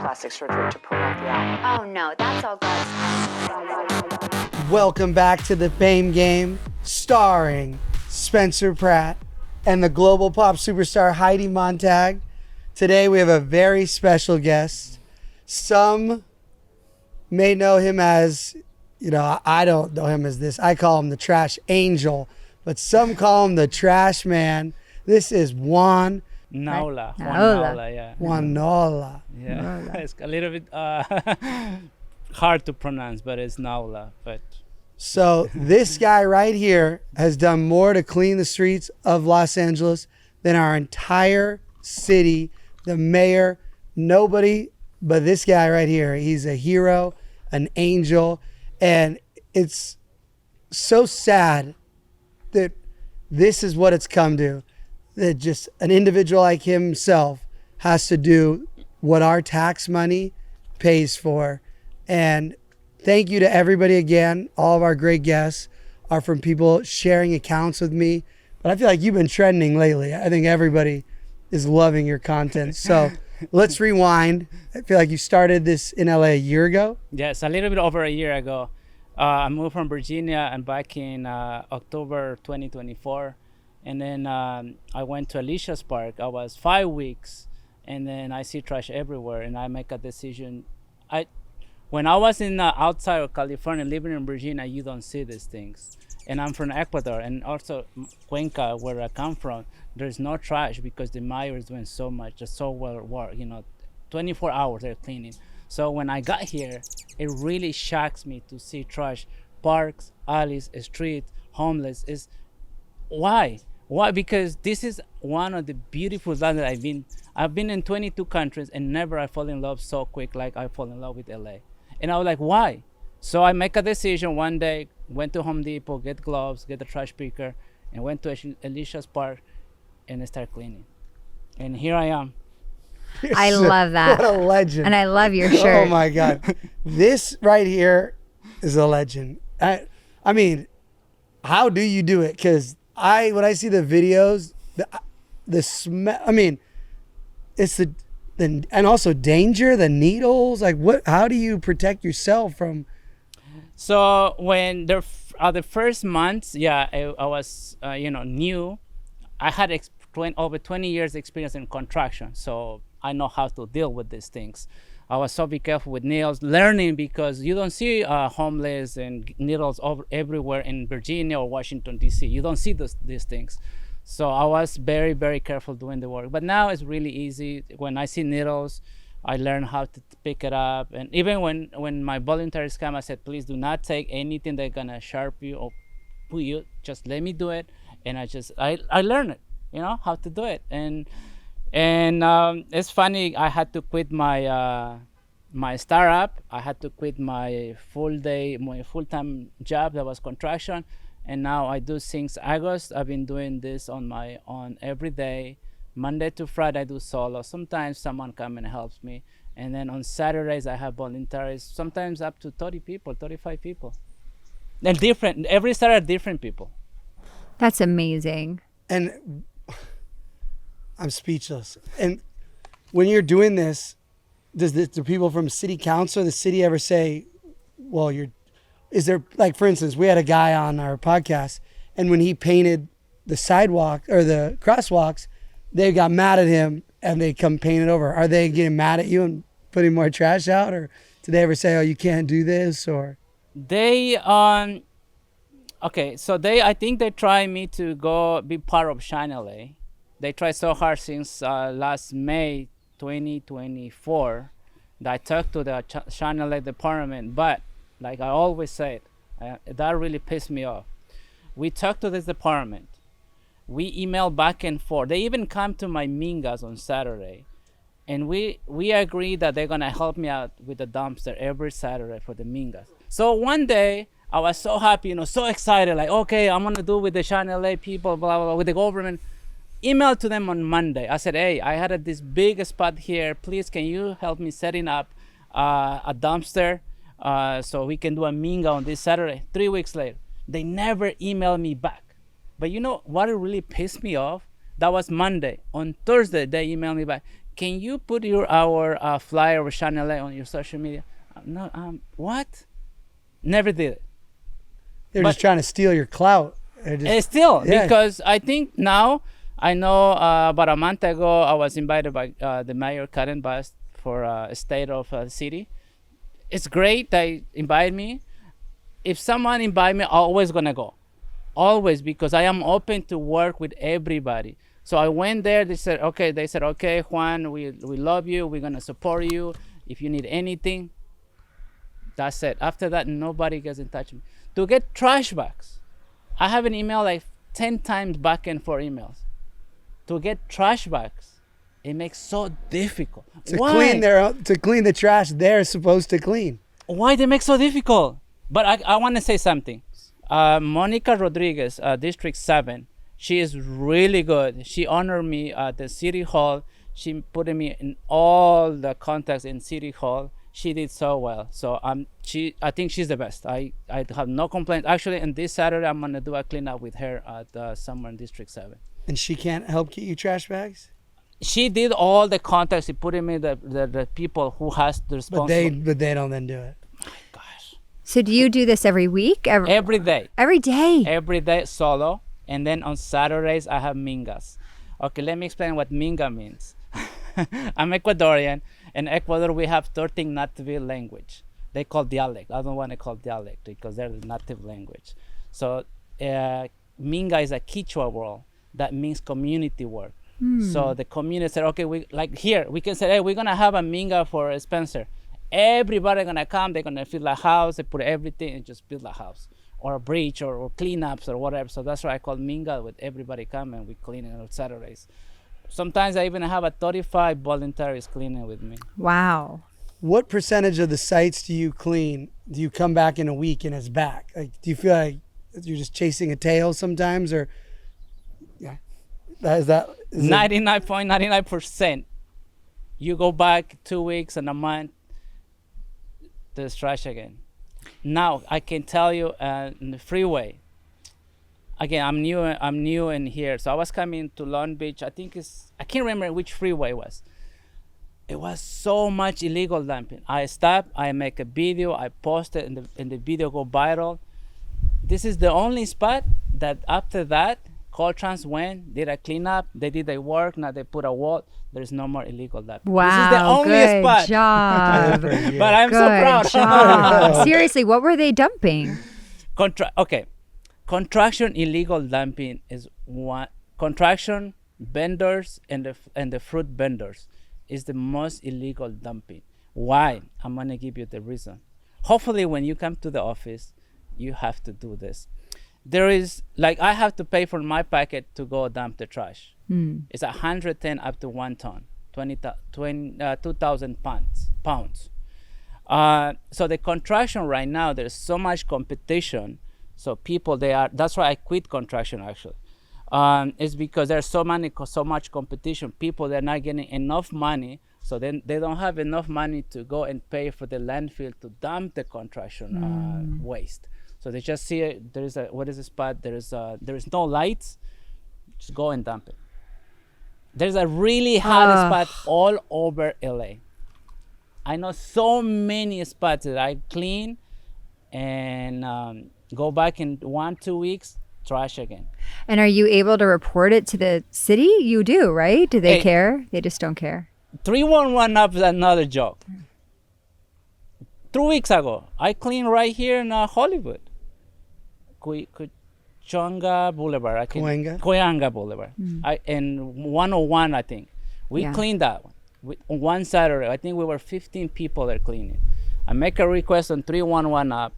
plastic surgery to pull out the apple. Oh no, that's all God's. Welcome back to the Fame Game, starring Spencer Pratt and the global pop superstar Heidi Montag. Today we have a very special guest. Some may know him as, I don't know him as this. I call him the Trash Angel, but some call him the Trash Man. This is Juan Naula. Juan Naula. Naula, yeah. Juan Naula. Yeah. It's a little bit hard to pronounce, but it's Naula. But So this guy right here has done more to clean the streets of Los Angeles than our entire city, the mayor, nobody but this guy right here. He's a hero, an angel, and it's so sad that this is what it's come to, that just an individual like himself has to do what our tax money pays for. And thank you to everybody again. All of our great guests are from people sharing accounts with me. But I feel like you've been trending lately. I think everybody is loving your content. So let's rewind. I feel like you started this in LA a year ago. yes, a little bit over a year ago. I moved from Virginia and back in October 2024. And then I went to Alicia's Park. I was 5 weeks. And then I see trash everywhere. And I make a decision. When I was in outside of California, living in Virginia, you don't see these things. And I'm from Ecuador, and also Cuenca, where I come from, there's no trash because the mayor is doing so much, just so well work, 24 hours they're cleaning. So when I got here, it really shocks me to see trash, parks, alleys, streets, homeless. Why? Because this is one of the beautiful lands that I've been in 22 countries, and never I fall in love so quick like I fall in love with LA. And I was like, why? So I make a decision one day, went to Home Depot, get gloves, get a trash picker, and went to Alicia's Park and I started cleaning. And here I am. I love that. What a legend. And I love your shirt. Oh my God. This right here is a legend. I mean, how do you do it? Because when I see the videos, the smell, I mean, it's and also danger, the needles, like how do you protect yourself from? So when the first months, I was, new. I had over 20 years experience in construction, so I know how to deal with these things. I was so be careful with needles, learning because you don't see homeless and needles everywhere in Virginia or Washington, D.C. You don't see these things. So I was very, very careful doing the work. But now it's really easy. When I see needles, I learn how to pick it up. And even when my volunteers come, I said, please do not take anything that's gonna sharp you or put you. Just let me do it. And I learned it, how to do it. And it's funny. I had to quit my my startup. I had to quit my full-time job that was construction. And now I do since August. I've been doing this on my own every day. Monday to Friday I do solo. Sometimes someone comes and helps me. And then on Saturdays I have volunteers, sometimes up to 30 people, 35 people. And every Saturday different people. That's amazing. And I'm speechless. And when you're doing this, do people from city council or the city ever say, well, is there, like, for instance, we had a guy on our podcast, and when he painted the sidewalk or the crosswalks, they got mad at him and they come paint it over. Are they getting mad at you and putting more trash out? Or do they ever say, oh, you can't do this? Or they, I think they try me to go be part of Shine LA. They try so hard since last May 2024 that I talked to the Shine LA department, but like I always said, that really pissed me off. We talked to this department. We email back and forth. They even come to my Mingas on Saturday. And we agree that they're going to help me out with the dumpster every Saturday for the Mingas. So one day, I was so happy, so excited, like, okay, I'm going to do with the Shine LA people, blah, blah, blah, with the government. Email to them on Monday. I said, hey, I had this big spot here. Please, can you help me setting up a dumpster so we can do a Minga on this Saturday? 3 weeks later, they never emailed me back. But you know what really pissed me off? That was Monday. On Thursday, they emailed me back. can you put our flyer of Channel A on your social media? No, what? Never did it. They're But- just trying to steal your clout. They're just- Still, yeah. because I think now, I know about a month ago, I was invited by the mayor, Karen Bass, for a state of the city. It's great they invite me. If someone invite me, I'm always going to go. Always, because I am open to work with everybody. So I went there. They said, okay, Juan, we love you. We're going to support you. If you need anything, that's it. After that, nobody gets in touch with me. To get trash bags, I have an email like 10 times back and forth emails. To get trash bags, it makes so difficult. to Why? clean the trash they're supposed to clean. Why they make so difficult? But I want to say something. Monica Rodriguez, District 7, she is really good. She honored me at the City Hall. She put me in all the contacts in City Hall. She did so well. So I think she's the best. I have no complaint. Actually, and this Saturday, I'm going to do a cleanup with her at somewhere in District 7. And she can't help get you trash bags? She did all the contacts. She put me the people who has the responsibility. But they don't then do it. Gosh. So do you do this every week? Every day. Every day? Every day solo. And then on Saturdays, I have Mingas. Okay, let me explain what Minga means. I'm Ecuadorian. In Ecuador, we have 13 native language. They call dialect. I don't want to call dialect because they're the native language. So Minga is a Quechua word that means community work. So the community said, okay, we can say, hey, we're going to have a Minga for Spencer. Everybody going to come. They're going to fill a house. They put everything and just build a house or a bridge or cleanups or whatever. So that's why I call Minga, with everybody come and we clean it on Saturdays. Sometimes I even have a 35 volunteers cleaning with me. Wow. What percentage of the sites do you clean? Do you come back in a week and it's back? Like, do you feel like you're just chasing a tail sometimes, or yeah, is it- 99.99%. You go back 2 weeks and a month, there's trash again. Now I can tell you, in the freeway. Again, I'm new in here, so I was coming to Long Beach. I can't remember which freeway it was. It was so much illegal dumping. I stopped, I make a video, I post it, and the video go viral. This is the only spot that after that, Coltrans went, did a cleanup, they did their work, now they put a wall. There's no more illegal dumping. Wow. This is the only good spot. job. But I'm so proud. Good job. Seriously, what were they dumping? Contraction illegal dumping is one. Contraction vendors and the fruit vendors is the most illegal dumping. Why? I'm gonna give you the reason. Hopefully, when you come to the office, you have to do this. There is, like, I have to pay for my packet to go dump the trash. It's 110 up to 1 ton, 2,000 pounds. So the contraction right now, there's so much competition. So people, that's why I quit contraction actually. It's because there's so much competition. People, they're not getting enough money. So then they don't have enough money to go and pay for the landfill to dump the contraction waste. So they just see it, what is the spot? There is no lights, just go and dump it. There's a really hot spot all over LA. I know so many spots that I clean and go back in 1-2 weeks, trash again. And are you able to report it to the city? You do, right? Do they care? They just don't care. 311 up is another joke. 2 weeks ago, I cleaned right here in Hollywood. Cuenca Boulevard. Cuenca Boulevard. And 101, I think. We cleaned that one. One Saturday, I think we were 15 people there cleaning. I make a request on 311 up.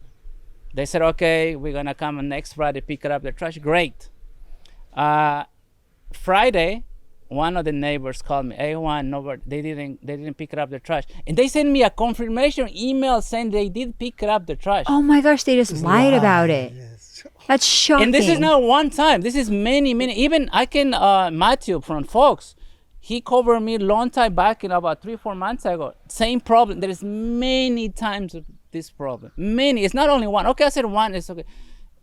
They said, okay, we're gonna come next Friday, pick up the trash. Great. Friday, one of the neighbors called me. Hey Juan, they didn't pick up the trash. And they sent me a confirmation email saying they did pick up the trash. Oh my gosh, they just lied about it. Yes. That's shocking. And this is not one time. This is many. Even I can, Matthew from Fox, he covered me long time back in about 3-4 months ago. Same problem. There is many times of this problem. Many. It's not only one. Okay, I said one. It's okay.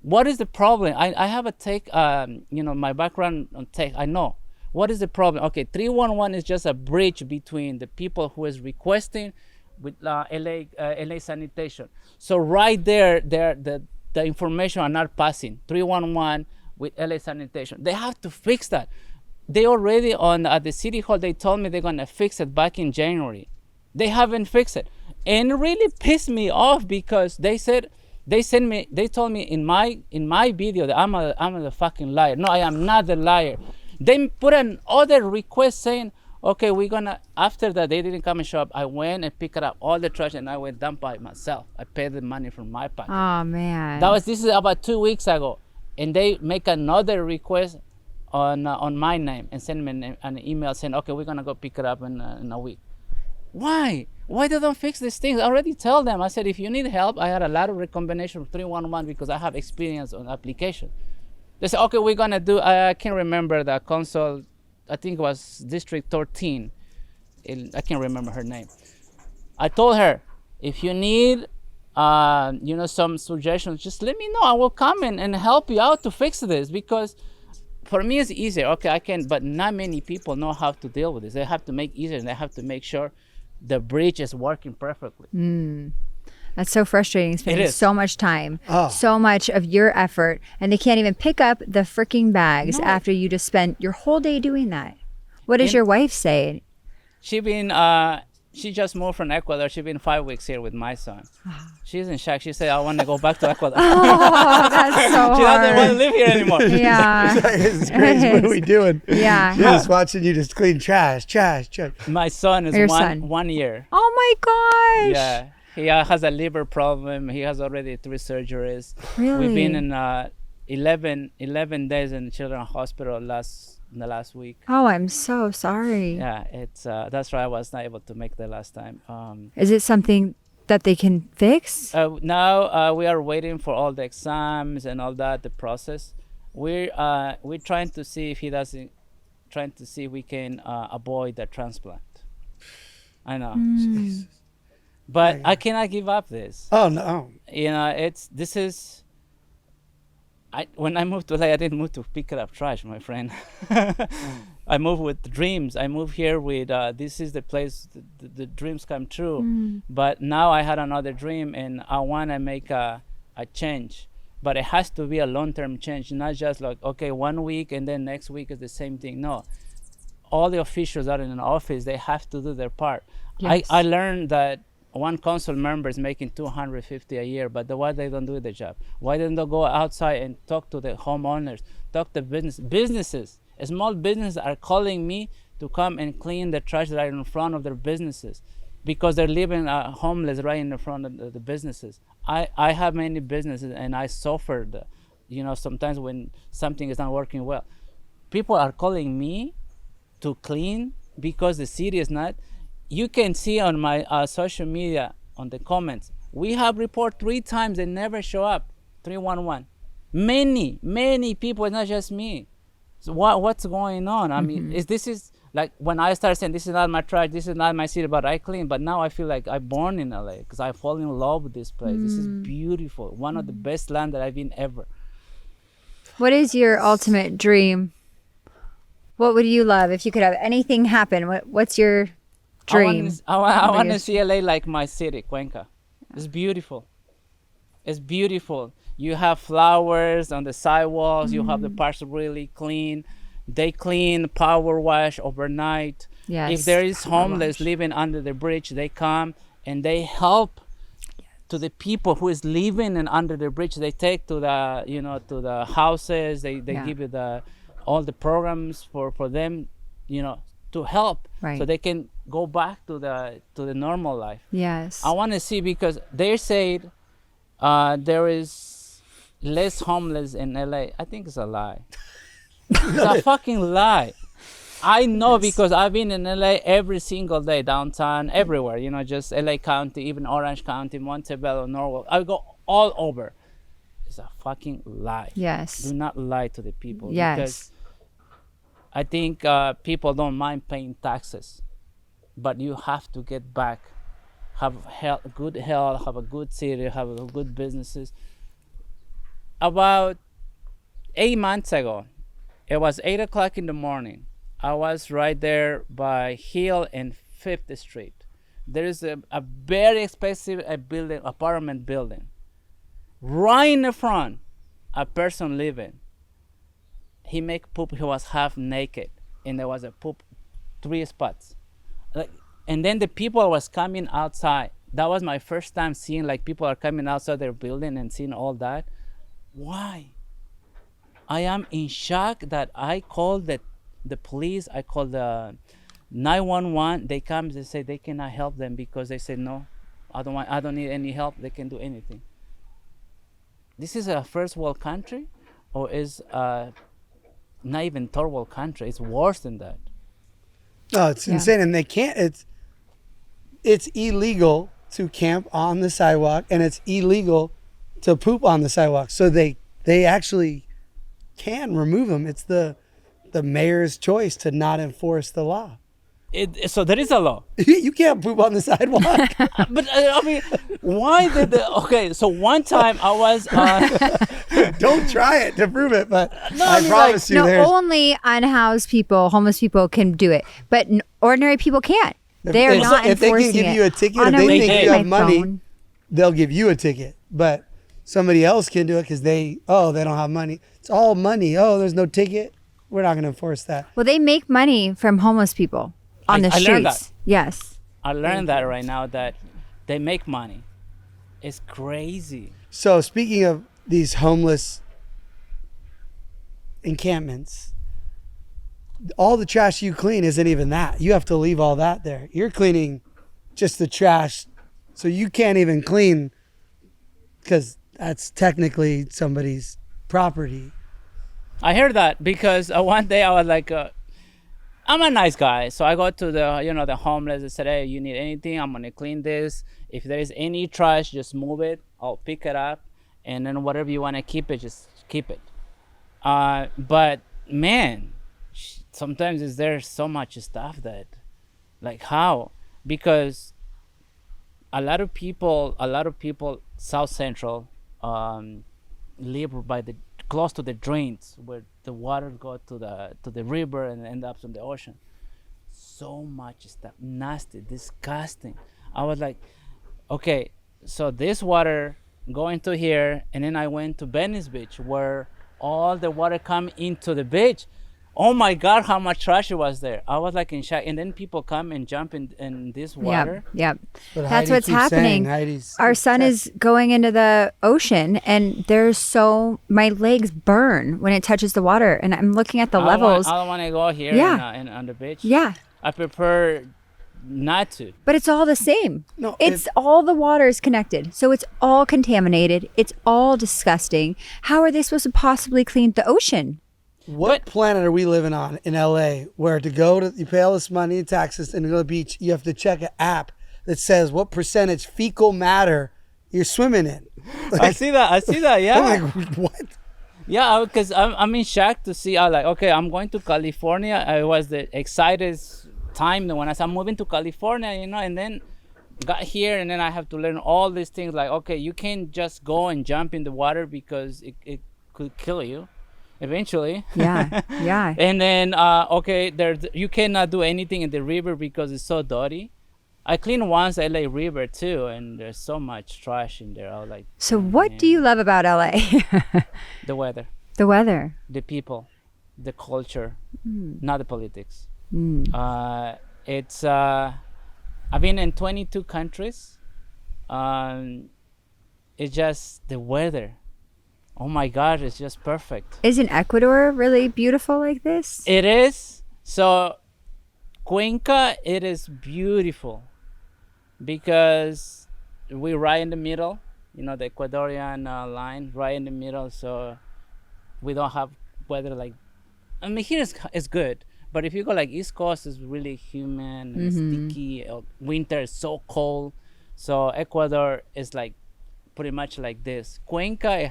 What is the problem? I have a take, my background on tech. I know. What is the problem? Okay, 311 is just a bridge between the people who is requesting with LA sanitation. So right there, the information are not passing. 311 with LA sanitation. They have to fix that. They already at the city hall, they told me they're gonna fix it back in January. They haven't fixed it. And it really pissed me off because they told me in my video that I'm a fucking liar. No, I am not a liar. They put an other request saying, okay, we're gonna, after that, they didn't come and show up. I went and picked up all the trash and I went dump by myself. I paid the money from my pocket. Oh, man. This is about 2 weeks ago. And they make another request on my name and send me an email saying, okay, we're gonna go pick it up in a week. Why? Why they don't fix these things? I already tell them. I said, if you need help, I had a lot of recommendation from 311 because I have experience on application. They said, okay, we're gonna do, I can't remember the console, I think it was District 13. I can't remember her name. I told her, if you need some suggestions, just let me know. I will come in and help you out to fix this because for me it's easier. Okay, I can, but not many people know how to deal with this. They have to make it easier and they have to make sure the bridge is working perfectly. That's so frustrating, spending so much time, so much of your effort, and they can't even pick up the freaking bags after you just spent your whole day doing that. What does your wife say? She just moved from Ecuador. She's been 5 weeks here with my son. She's in shock. She said, I want to go back to Ecuador. Oh, that's so She hard. doesn't want to live here anymore. Yeah. It's crazy. What are we doing? Yeah. Just watching you just clean trash. My son is son. 1 year. Oh, my gosh. Yeah. He has a liver problem. He has already 3 surgeries. Really? We've been in 11 days in the children's hospital in the last week. Oh, I'm so sorry. Yeah, it's that's why I was not able to make the last time. Is it something that they can fix? Now we are waiting for all the exams and all that, the process. We're trying to see if we can avoid the transplant. I know. Jesus. But I cannot give up this. Oh no! When I moved to LA, I didn't move to pick up trash, my friend. I moved with dreams. I moved here with this is the place the dreams come true. But now I had another dream, and I want to make a change. But it has to be a long-term change, not just like, okay, 1 week and then next week is the same thing. No, all the officials that are in an office, they have to do their part. Yes. I learned that one council member is making $250 a year, but why they don't do the job? Why don't they go outside and talk to the homeowners, talk to businesses? Small businesses are calling me to come and clean the trash that are in front of their businesses because they're living homeless right in the front of the businesses. I have many businesses and I suffered, sometimes when something is not working well. People are calling me to clean because the city is not. You can see on my social media, on the comments, we have report 3 times, they never show up, 311. Many people, it's not just me. So what's going on? I mean, this is like when I started saying, this is not my trash, this is not my city, but I clean. But now I feel like I'm born in LA because I fall in love with this place. This is beautiful. One of the best land that I've been ever. What is your ultimate dream? What would you love if you could have anything happen? What's your dream? I want to see LA like my city, Cuenca. It's beautiful. It's beautiful. You have flowers on the sidewalks. You have the parks really clean. They clean, power wash overnight. Yes. If there is homeless living under the bridge, they come and they help to the people who is living and under the bridge. They take to the to the houses. They give you all the programs for them, to help, so they can go back to the normal life. Yes. I want to see, because they said there is less homeless in LA. I think it's a lie. It's a fucking lie. I know because I've been in LA every single day, downtown, everywhere, just LA County, even Orange County, Montebello, Norwalk. I go all over. It's a fucking lie. Yes. Do not lie to the people. Yes. Because I think people don't mind paying taxes, but you have to get back, have good health, have a good city, have a good businesses. About 8 months ago, it was 8 o'clock in the morning. I was right there by Hill and 5th Street. There is a very expensive apartment building. Right in the front, a person living. He make poop. He was half naked, and there was a poop, 3 spots. Like, and then the people was coming outside. That was my first time seeing like people are coming outside their building and seeing all that. Why? I am in shock that I called the police. I called the 911. They come. They say they cannot help them because they say no. I don't need any help. They can do anything. This is a first world country, or is not even third world country? It's worse than that. No, it's insane, and they can't. It's illegal to camp on the sidewalk, and it's illegal to poop on the sidewalk. So they actually can remove them. It's the mayor's choice to not enforce the law. So there is a law. You can't poop on the sidewalk. But I mean, why did okay? So one time I was. Don't try it to prove it, but No, I I mean, promise you, No, there's. only unhoused people, homeless people can do it, but ordinary people can't. They're if, not if they enforcing can give it. you a ticket, Oh, if no, they we think did you my have money, phone. they'll give you a ticket. But somebody else can do it because they don't have money. It's all money. Oh, there's no ticket. We're not going to enforce that. Well, they make money from homeless people on the I learned streets. that. Yes. I learned that right now that they make money. It's crazy. So speaking of these homeless encampments, all the trash you clean isn't even that. You have to leave all that there. You're cleaning just the trash, so you can't even clean because that's technically somebody's property. I heard that because one day I was like, I'm a nice guy, so I go to the homeless and said, hey, you need anything? I'm gonna clean this. If there is any trash, just move it. I'll pick it up, and then whatever you want to keep it, just keep it. But man, sometimes there's so much stuff that, like, how? Because a lot of people, South Central, live by close to the drains where the water go to the river and end up in the ocean. So much stuff, nasty, disgusting. I was like, okay, so this water going to here, and then I went to Venice Beach where all the water come into the beach. Oh my God, how much trash it was there. I was like in shock. And then people come and jump in this water. Yep. But That's Heidi what's keeps happening. saying, Heidi's Our son is going into the ocean, and my legs burn when it touches the water, and I'm looking at the levels. I don't want to go here on the beach. Yeah. I prefer not to. But it's all the same. No, it's all the water is connected. So it's all contaminated. It's all disgusting. How are they supposed to possibly clean the ocean? What planet are we living on in LA where you pay all this money in taxes and to go to the beach, you have to check an app that says what percentage fecal matter you're swimming in? Like, I see that, yeah. I'm like, what? Yeah, because I'm in shock to see, okay, I'm going to California. It was the excited time when I said I'm moving to California, and then got here, and then I have to learn all these things like, okay, you can't just go and jump in the water because it could kill you eventually. Yeah. And then, okay, you cannot do anything in the river because it's so dirty. I cleaned once LA River too, and there's so much trash in there. I was like, So what do you love about LA? the weather, The weather. the people, the culture, not the politics. It's I've been in 22 countries. It's just the weather. Oh my God, it's just perfect. Isn't Ecuador really beautiful like this? It is. So Cuenca, it is beautiful because we're right in the middle, the Ecuadorian line, right in the middle. So we don't have weather like, here it's good. But if you go like East Coast, it's really humid and sticky. Winter is so cold. So Ecuador is like pretty much like this. Cuenca,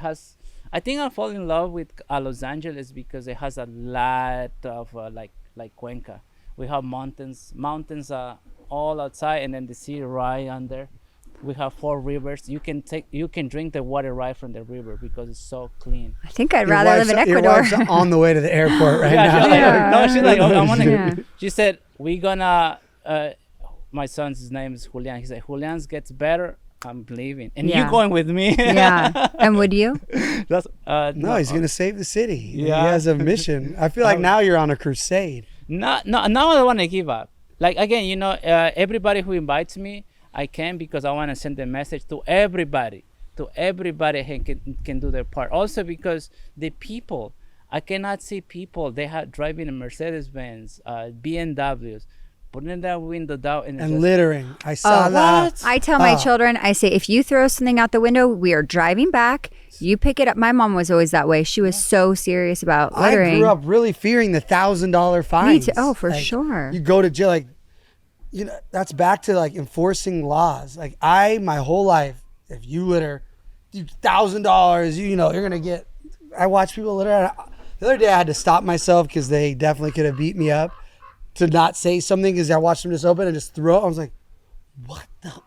I think I fall in love with Los Angeles because it has a lot of like Cuenca. We have mountains all outside, and then the sea right under. We have 4 rivers. You can drink the water right from the river because it's so clean. I think I'd rather live in Ecuador. Your wife's on the way to the airport right now. She's like, I want to. She said, we're gonna. My son's name is Julian. He said, Julian's gets better. I'm leaving, and you going with me? Yeah. And would you? No, he's gonna save the city. Yeah. He has a mission. I feel like now you're on a crusade. No, I don't want to give up. Like again, everybody who invites me, I can because I want to send a message to everybody. To everybody who can do their part. Also because the people, I cannot see people. They have driving a Mercedes-Benz, BMWs. Putting that window down and littering. I saw that. I tell my children, I say, if you throw something out the window, we are driving back. You pick it up. My mom was always that way. She was so serious about littering. I grew up really fearing the $1,000 fines. Me too. Oh, for sure. You go to jail, like, that's back to like enforcing laws. Like my whole life, if you litter, $1,000, you're gonna get. I watch people litter. The other day, I had to stop myself because they definitely could have beat me up. To not say something because I watched them just open and just throw it. I was like, what the,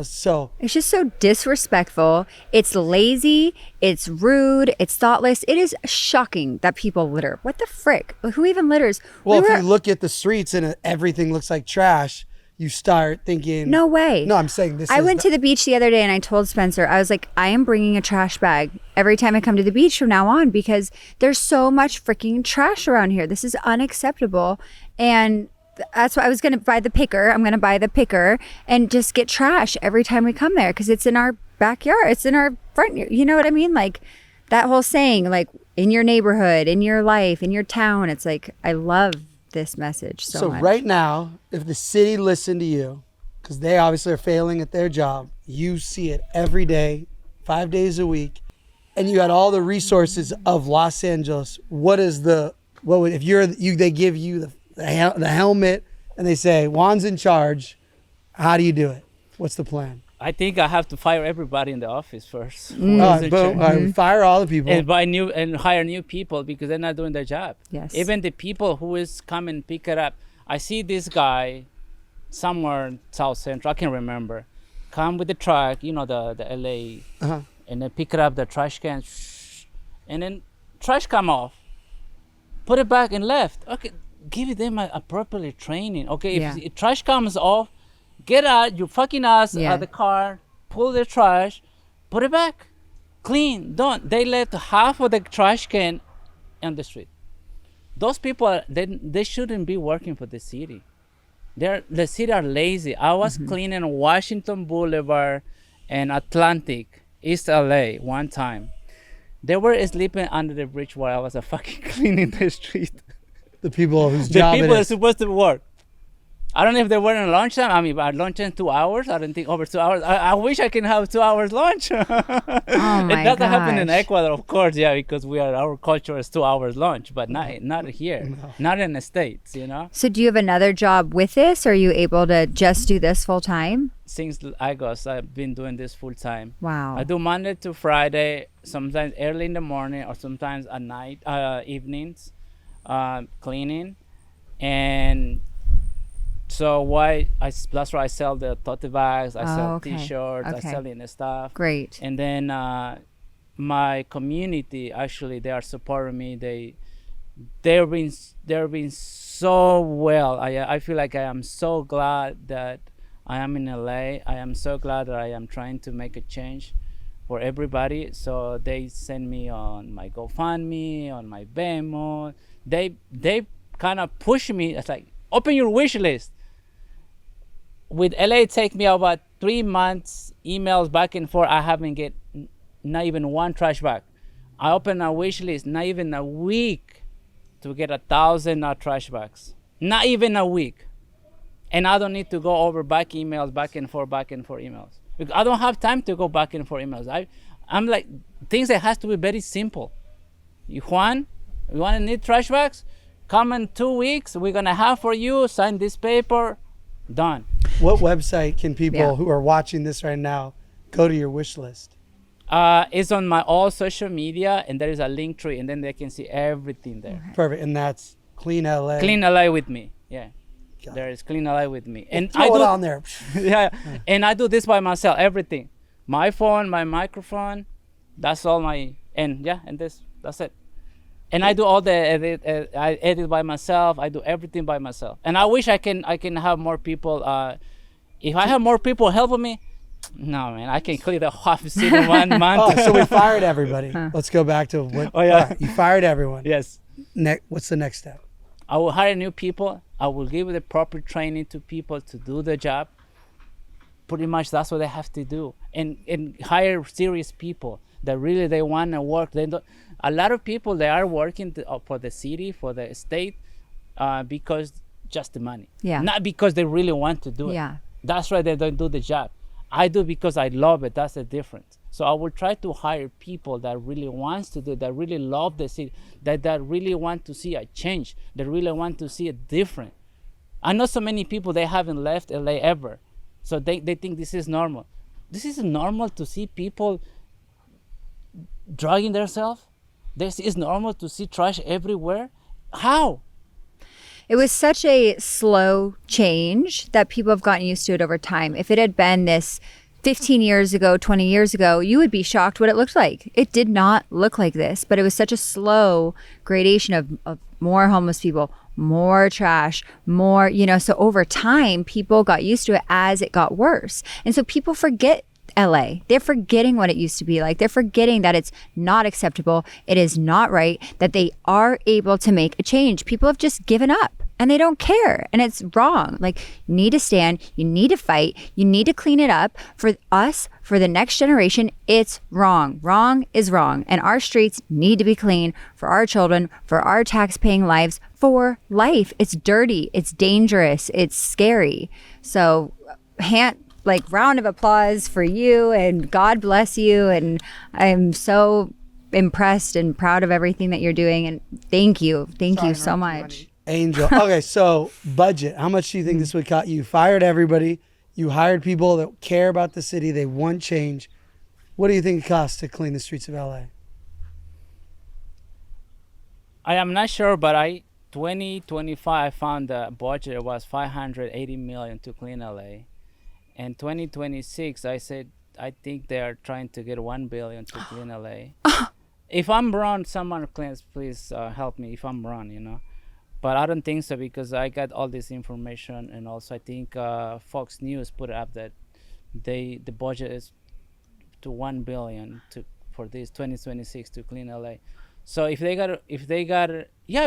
so. It's just so disrespectful. It's lazy. It's rude. It's thoughtless. It is shocking that people litter. What the frick? Who even litters? Well, if you look at the streets and everything looks like trash, you start thinking. No way. No, I'm saying I went to the beach the other day and I told Spencer, I was like, I am bringing a trash bag every time I come to the beach from now on because there's so much freaking trash around here. This is unacceptable. And that's why I was going to buy the picker. I'm going to buy the picker and just get trash every time we come there because it's in our backyard. It's in our front. You know what I mean? Like that whole saying, like in your neighborhood, in your life, in your town. It's like, I love this message so much. Right now, if the city listened to you, because they obviously are failing at their job, you see it every day, 5 days a week, and you had all the resources of Los Angeles, they give you the helmet and they say, Juan's in charge, how do you do it? What's the plan? I think I have to fire everybody in the office first. Fire all the people and hire new people because they're not doing their job. Yes. Even the people who is come and pick it up. I see this guy somewhere in South Central. I can't remember. Come with the truck, the LA, and then pick it up the trash can, and then trash come off, put it back and left. Okay, give them a properly training. Okay, if trash comes off. Get out, you fucking ass out of the car, pull the trash, put it back, clean, done. They left half of the trash can on the street. Those people, they shouldn't be working for the city. The city are lazy. I was cleaning Washington Boulevard and Atlantic, East LA one time. They were sleeping under the bridge while I was fucking cleaning the street. The people whose job the people are supposed to work. I don't know if they were in lunchtime. I mean, by lunchtime 2 hours. I don't think over 2 hours. I wish I can have 2 hours lunch. Oh my It doesn't happen in Ecuador, of course, because our culture is 2 hours lunch, but not here, not in the States, So do you have another job with this, or are you able to just do this full time? Since August, I've been doing this full time. Wow. I do Monday to Friday, sometimes early in the morning or sometimes at night, evenings, cleaning, and. So that's why I sell the tote bags, I sell t-shirts, I sell in the stuff. Great. And then my community, actually, they are supporting me. They're being so well. I feel like I am so glad that I am in LA. I am so glad that I am trying to make a change for everybody. So they send me on my GoFundMe, on my Venmo. They kind of push me. It's like, open your wish list. With LA, it take me about 3 months, emails back and forth. I haven't get not even one trash bag. I open a wish list, not even a week to get 1,000 trash bags. Not even a week. And I don't need to go over back emails, back and forth emails. Because I don't have time to go back and forth emails. I'm like, things that has to be very simple. Juan, you want to need trash bags? Come in 2 weeks, we're gonna have for you, sign this paper, done. What website can people who are watching this right now go to your wish list? It's on my all social media, and there is a link tree, and then they can see everything there. Perfect, and that's CleanLA. CleanLAwithMe, yeah. There is CleanLAwithMe, and Throw I it do on there. yeah, and I do this by myself. Everything, my phone, my microphone, that's all my and that's it. And I do all the edit. I edit by myself. I do everything by myself. And I wish I can have more people. If I have more people helping me, no man, I can clear the office in 1 month. Oh, so we fired everybody. Let's go back to what. Oh, yeah. You fired everyone. Yes. What's the next step? I will hire new people. I will give the proper training to people to do the job. Pretty much that's what they have to do. And hire serious people that really they want to work. They don't. A lot of people, they are working for the city, for the state, because just the money. Yeah. Not because they really want to do it. Yeah. That's why they don't do the job. I do because I love it. That's the difference. So I will try to hire people that really wants to do it, that really love the city, that really want to see a change, that really want to see it different. I know so many people, they haven't left LA ever. So they think this is normal. This is normal to see people drugging themselves? This is normal to see trash everywhere? How? It was such a slow change that people have gotten used to it over time. If it had been this 15 years ago, 20 years ago, you would be shocked what it looked like. It did not look like this, but it was such a slow gradation of more homeless people, more trash, more, so over time, people got used to it as it got worse. And so people forget LA. They're forgetting what it used to be like. They're forgetting that it's not acceptable. It is not right, that they are able to make a change. People have just given up and they don't care. And it's wrong. Like, you need to stand, you need to fight, you need to clean it up. For us, for the next generation, it's wrong. Wrong is wrong. And our streets need to be clean for our children, for our tax-paying lives, for life. It's dirty, it's dangerous, it's scary. So, round of applause for you, and God bless you. And I'm so impressed and proud of everything that you're doing. And thank you. Thank you so much. Angel. Okay, so budget. How much do you think this would cost? You fired everybody. You hired people that care about the city. They want change. What do you think it costs to clean the streets of LA? I am not sure, but 2025, I found the budget was $580 million to clean LA. And 2026, I said, I think they are trying to get $1 billion to clean LA. If I'm wrong, someone please help me if I'm wrong, But I don't think so, because I got all this information, and also I think Fox News put up that the budget is to $1 billion for this 2026 to clean LA. So if they got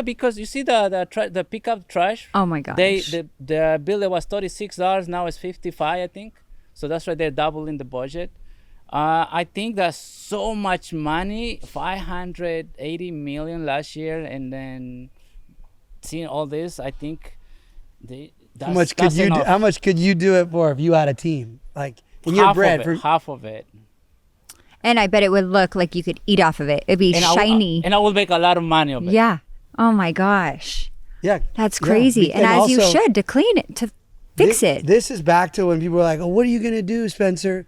because you see the pickup trash. Oh my gosh. The bill that was $36, now it's $55, I think. So that's why they're doubling the budget. I think that's so much money, $580 million last year, and then seeing all this, I think how much could you do it for if you had a team? Like, in your bread, half of it. And I bet it would look like you could eat off of it. It'd be shiny. And I will make a lot of money of it. Yeah. Oh my gosh. Yeah. That's crazy. Yeah. And as also, you should, to clean it, to fix it. This is back to when people were like, oh, what are you going to do, Spencer?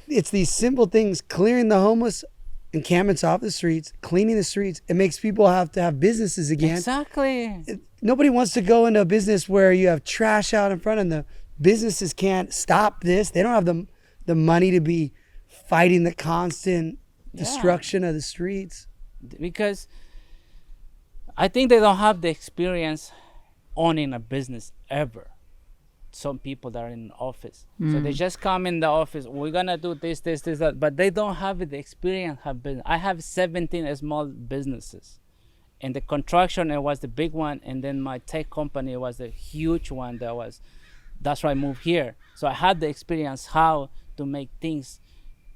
It's these simple things, clearing the homeless encampments off the streets, cleaning the streets. It makes people have to have businesses again. Exactly. Nobody wants to go into a business where you have trash out in front, and the businesses can't stop this. They don't have the money to be fighting the constant destruction of the streets. Because I think they don't have the experience owning a business ever. Some people that are in the office. So they just come in the office, we're gonna do this, that, but they don't have the experience of business. I have 17 small businesses. And the construction, it was the big one, and then my tech company was the huge one that's why I moved here. So I had the experience how to make things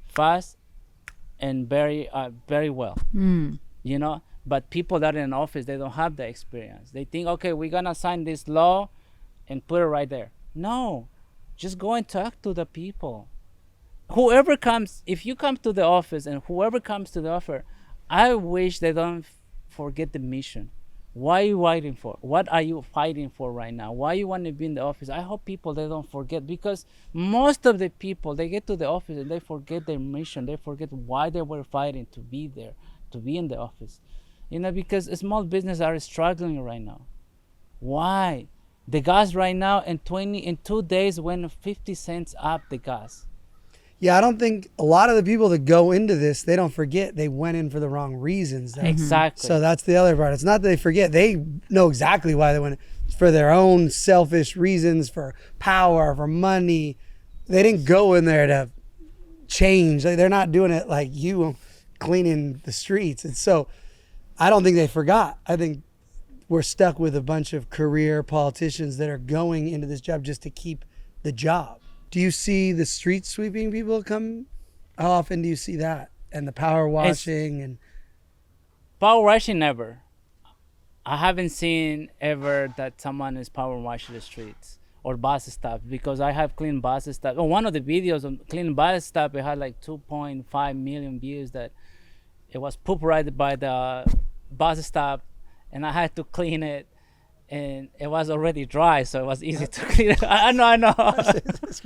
fast and very well. But people that are in office, they don't have the experience. They think, okay, we're gonna sign this law and put it right there. No, just go and talk to the people. Whoever comes, if you come to the office, and whoever comes to the office, I wish they don't forget the mission. Why are you waiting for? What are you fighting for right now? Why you want to be in the office? I hope people, they don't forget, because most of the people, they get to the office and they forget their mission. They forget why they were fighting to be there, to be in the office. Because small businesses are struggling right now. Why? The gas right now in 2 days went 50 cents up the gas. Yeah, I don't think a lot of the people that go into this, they don't forget they went in for the wrong reasons. Though. Exactly. So that's the other part. It's not that they forget. They know exactly why they went in. It's for their own selfish reasons, for power, for money. They didn't go in there to change. Like, they're not doing it like you cleaning the streets. And so I don't think they forgot. I think we're stuck with a bunch of career politicians that are going into this job just to keep the job. Do you see the street sweeping people come? How often do you see that? And the power washing Power washing, never. I haven't seen ever that someone is power washing the streets or bus stop, because I have clean bus stop. One of the videos on clean bus stop, it had like 2.5 million views. That it was poop right by the bus stop, and I had to clean it. And it was already dry, so it was easy to clean it. I know.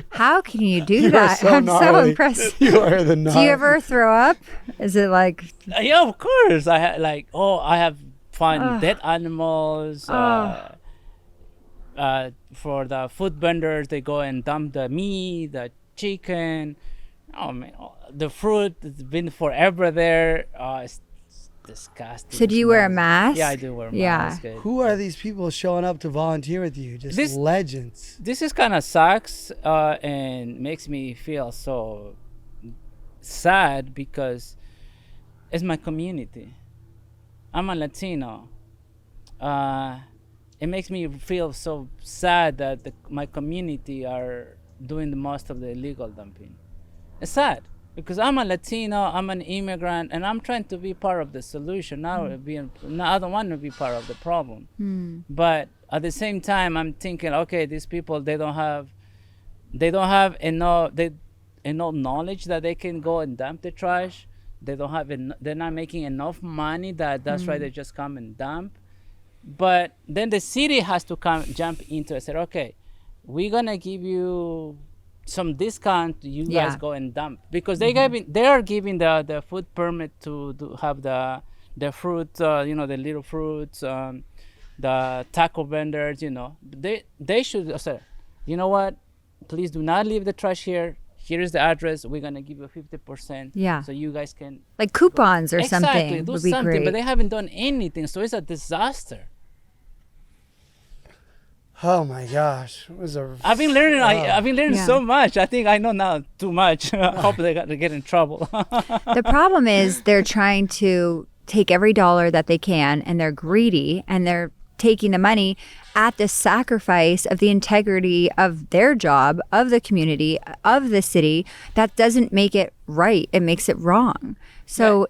How can you do that? So I'm gnarly. so impressed. You are the gnarly. Do you ever throw up? Is it like... Yeah, of course. I had I have found dead animals. For the food vendors, they go and dump the meat, the chicken. Oh man, the fruit has been forever there. It's disgusting. So do you wear a mask? Yeah, I do wear a mask. Who are these people showing up to volunteer with you? Just legends. This is kind of sucks and makes me feel so sad, because it's my community. I'm a Latino. It makes me feel so sad that my community are doing the most of the illegal dumping. It's sad. Because I'm a Latino, I'm an immigrant, and I'm trying to be part of the solution. I don't want to be part of the problem. But at the same time, I'm thinking, okay, these people, they don't have enough knowledge that they can go and dump the trash. They don't have they're not making enough money that's why they just come and dump. But then the city has to jump into it and say, okay, we're gonna give you some discount, you guys go and dump, because they are giving the food permit to have the fruit, the little fruits, the taco vendors, they should say, you know what, please do not leave the trash here. Here is the address. We're gonna give you 50%. Yeah. So you guys can like coupons or exactly, something. do would be something, great. but they haven't done anything. So it's a disaster. Oh my gosh, it was I've been learning. I've been learning Yeah. so much. I think I know now too much. I hope they get in trouble. The problem is they're trying to take every dollar that they can, and they're greedy, and they're taking the money at the sacrifice of the integrity of their job, of the community, of the city. That doesn't make it right. It makes it wrong. So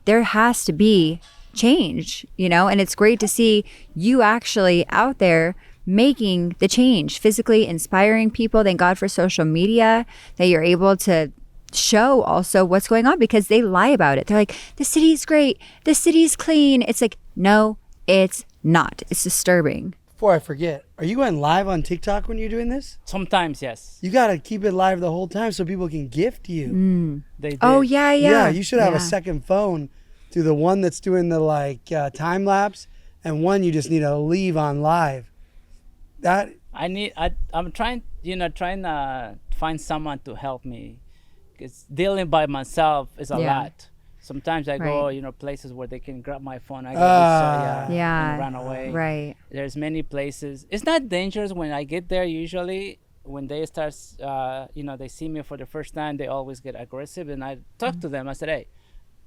there has to be change, and it's great to see you actually out there making the change, physically inspiring people. Thank God for social media, that you're able to show also what's going on, because they lie about it. They're like, the city's great, the city's clean. It's like, no, it's not. It's disturbing. Before I forget, are you going live on TikTok when you're doing this? Sometimes, yes. You got to keep it live the whole time so people can gift you. They did. Oh, yeah. Yeah, you should have a second phone to the one that's doing the time lapse, and one you just need to leave on live. I'm trying to find someone to help me, because dealing by myself is a lot. Sometimes I go, places where they can grab my phone. I go, and run away. Right. There's many places. It's not dangerous when I get there. Usually, when they start, they see me for the first time, they always get aggressive, and I talk to them. I said, hey,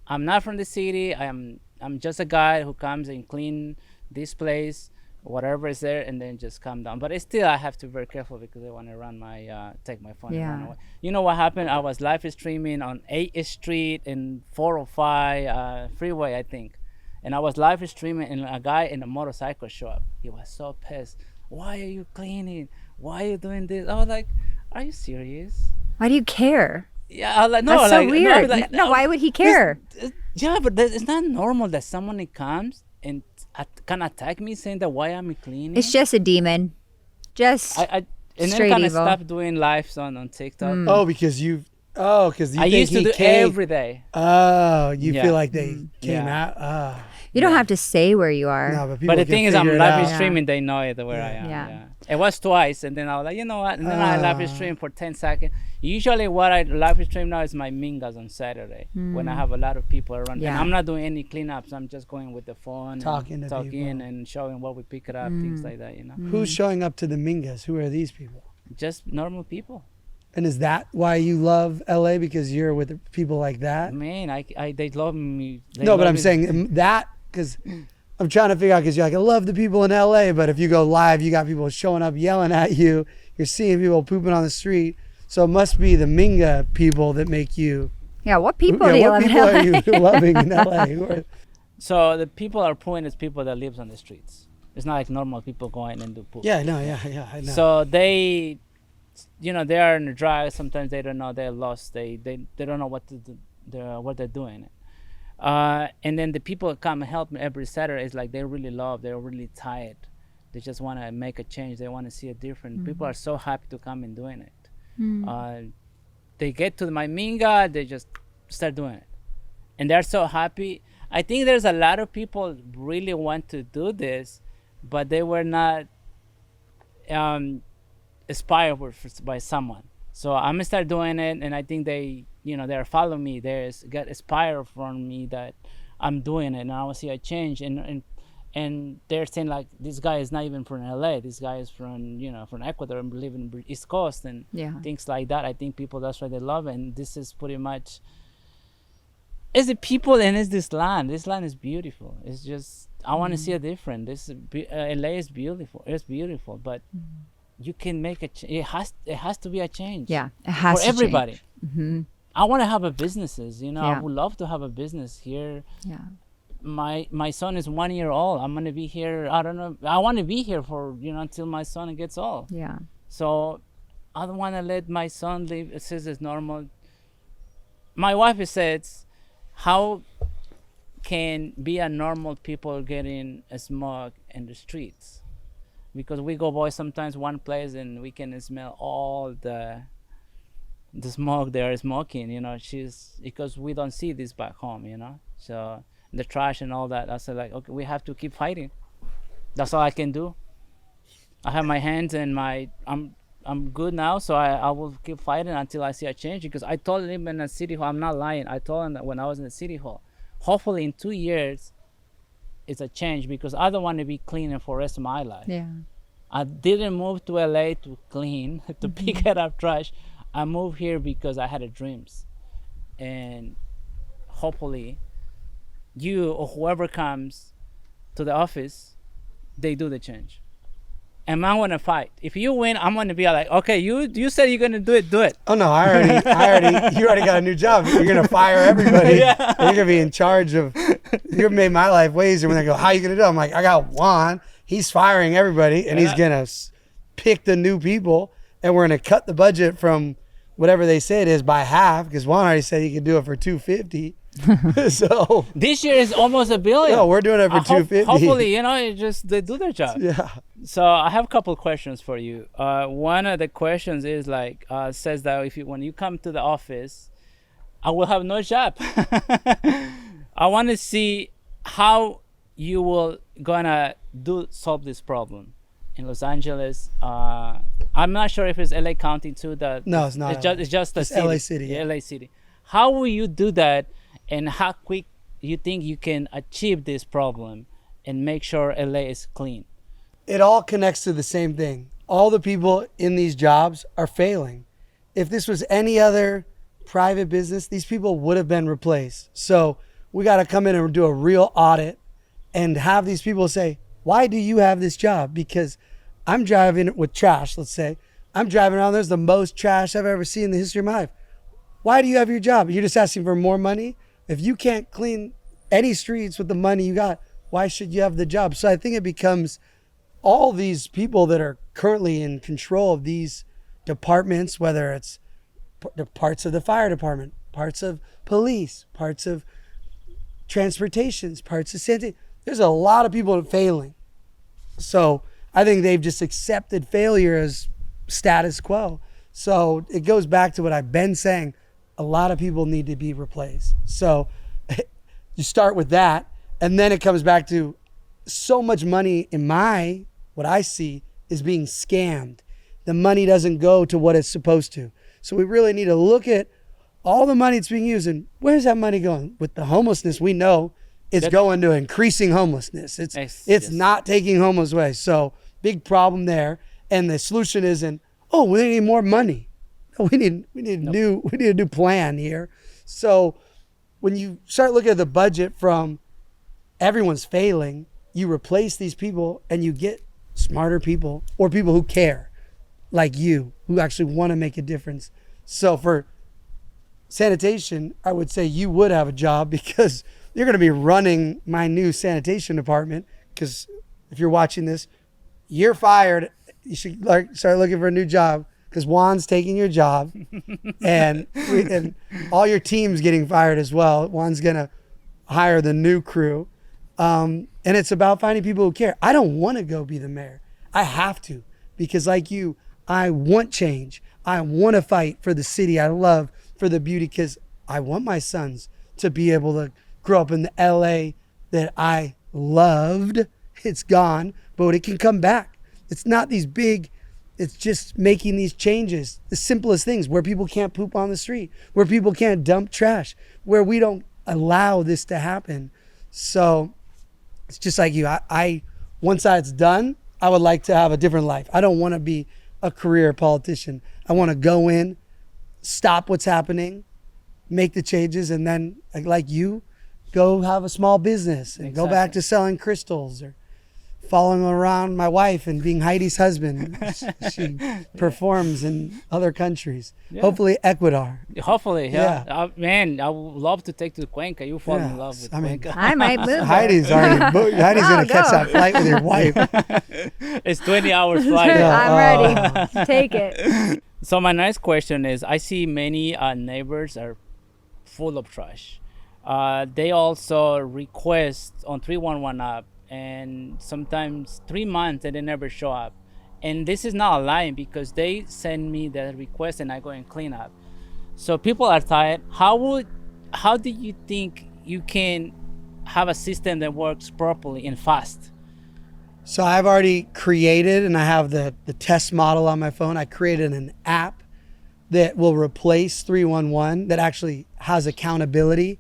I'm not from the city. I'm just a guy who comes and clean this place, whatever is there, and then just calm down. But still, I have to be very careful, because they want to take my phone and run away. You know what happened? I was live streaming on 8th Street and 405 freeway, I think. And I was live streaming, and a guy in a motorcycle showed up. He was so pissed. Why are you cleaning? Why are you doing this? I was like, are you serious? Why do you care? Yeah, I was like, no. That's so weird. No, why would he care? But it's not normal that someone comes and can attack me saying that why am I cleaning? It's just a demon. Just and straight then evil. Stop doing lives on TikTok. Oh, because you I think used to he do came. every day. Oh, you feel like they came out. Oh. You don't have to say where you are. No, but people But the can thing is, I'm figure it live out. streaming. They know it where I am. Yeah. It was twice, and then I was like, you know what? And then I live stream for 10 seconds. Usually, what I live stream now is my Mingas on Saturday when I have a lot of people around. Yeah. And I'm not doing any cleanups. I'm just going with the phone, Talking and to people. and showing what we pick it up, things like that. Who's showing up to the Mingas? Who are these people? Just normal people. And is that why you love LA? Because you're with people like that? Man, they love me. No, but I'm saying that because I'm trying to figure out, because you're like, I love the people in LA, but if you go live, you got people showing up yelling at you. You're seeing people pooping on the street. So it must be the Minga people that make you. Yeah, what people do you what love in people LA? are you loving in LA? Who are- So the people are point is people that lives on the streets. It's not like normal people going and do poop. yeah, I know. So they, they are in the drive. Sometimes they don't know they're lost. They don't know what to do, what they're doing. And then the people that come and help me every Saturday is like they're really tired. They just want to make a change. They want to see a different. People are so happy to come and doing it. They get to my Minga, they just start doing it, and they're so happy. I think there's a lot of people really want to do this, but they were not inspired by someone. So I'm gonna start doing it, and I think they're following me. They get inspired from me that I'm doing it, and I will see a change. And they're saying like, this guy is not even from LA. This guy is from Ecuador and living in the East Coast and things like that. I think people, that's why they love it. And this is pretty much, it's the people and it's this land. This land is beautiful. It's just, I want to see a difference. LA is beautiful. It's beautiful, but you can make it has to be a change. Yeah, it has for to everybody. Mm-hmm. I want to have a businesses. I would love to have a business here. Yeah. My son is 1 year old. I'm gonna be here. I don't know. I want to be here for until my son gets old. Yeah. So I don't want to let my son live. It says it's normal. My wife says, how can be a normal people getting a smoke in the streets? Because we go sometimes one place and we can smell all the smoke they are smoking. Because we don't see this back home. So the trash and all that. I said like, okay, we have to keep fighting. That's all I can do. I have my hands and I'm good now, so I will keep fighting until I see a change. Because I told him in the city hall, I'm not lying. I told him that when I was in the city hall, hopefully in 2 years, it's a change, because I don't want to be cleaning for the rest of my life. Yeah. I didn't move to LA to clean, to pick up trash. I moved here because I had dreams, and hopefully you or whoever comes to the office, they do the change. And I'm gonna fight. If you win, I'm gonna be like, okay, you said you're gonna do it. Oh no, you already got a new job. You're gonna fire everybody. Yeah. You're gonna be in charge of. You've made my life way easier when they go, how you gonna do it? I'm like, I got Juan. He's firing everybody, and he's gonna pick the new people, and we're gonna cut the budget from whatever they say it is by half, because Juan already said he could do it for $250. So this year is almost $1 billion. No, we're doing it for $250. Hopefully, they do their job. Yeah. So I have a couple of questions for you. One of the questions is like, says that when you come to the office, I will have no job. I want to see how you will gonna solve this problem in Los Angeles. I'm not sure if it's LA County too. No, it's not. It's just the city. LA City. Yeah. LA City. How will you do that, and how quick you think you can achieve this problem and make sure LA is clean? It all connects to the same thing. All the people in these jobs are failing. If this was any other private business, these people would have been replaced. So we got to come in and do a real audit and have these people say, why do you have this job? Because I'm driving with trash, let's say. I'm driving around, there's the most trash I've ever seen in the history of my life. Why do you have your job? You're just asking for more money? If you can't clean any streets with the money you got, why should you have the job? So I think it becomes all these people that are currently in control of these departments, whether it's parts of the fire department, parts of police, parts of transportations, parts of sanitation. There's a lot of people failing. So I think they've just accepted failure as status quo. So it goes back to what I've been saying. A lot of people need to be replaced. So you start with that, And then it comes back to so much money what I see is being scammed. The money doesn't go to what it's supposed to. So we really need to look at all the money that's being used and where's that money going? With the homelessness, we know it's going to increasing homelessness. It's not taking homeless away. So big problem there. And the solution isn't, oh, we need more money. We need a new plan here. So when you start looking at the budget from everyone's failing, you replace these people and you get smarter people or people who care like you, who actually want to make a difference. So for sanitation, I would say you would have a job because you're going to be running my new sanitation department. Because if you're watching this, you're fired. You should start looking for a new job because Juan's taking your job and all your team's getting fired as well. Juan's going to hire the new crew. And it's about finding people who care. I don't want to go be the mayor. I have to, because like you, I want change. I want to fight for the city I love, for the beauty, because I want my sons to be able to grow up in the LA that I loved. It's gone, but it can come back. It's not these big, it's just making these changes, the simplest things, where people can't poop on the street, where people can't dump trash, where we don't allow this to happen. So it's just like you. I once that's done, I would like to have a different life. I don't want to be a career politician. I want to go in, stop what's happening, make the changes, and then like you, go have a small business and go back to selling crystals or following around my wife and being Heidi's husband. She performs in other countries. Yeah. Hopefully Ecuador. Hopefully, yeah. Man, I would love to take to Cuenca. You fall in love with Cuenca. I might move. Heidi's going to catch that flight with your wife. It's 20 hours flight. I'm ready. Take it. So my next question is, I see many neighbors are full of trash. They also request on 311 app, and sometimes 3 months and they never show up. And this is not a lie, because they send me the request and I go and clean up. So people are tired. How do you think you can have a system that works properly and fast? So I've already created, and I have the test model on my phone. I created an app that will replace 311 that actually has accountability.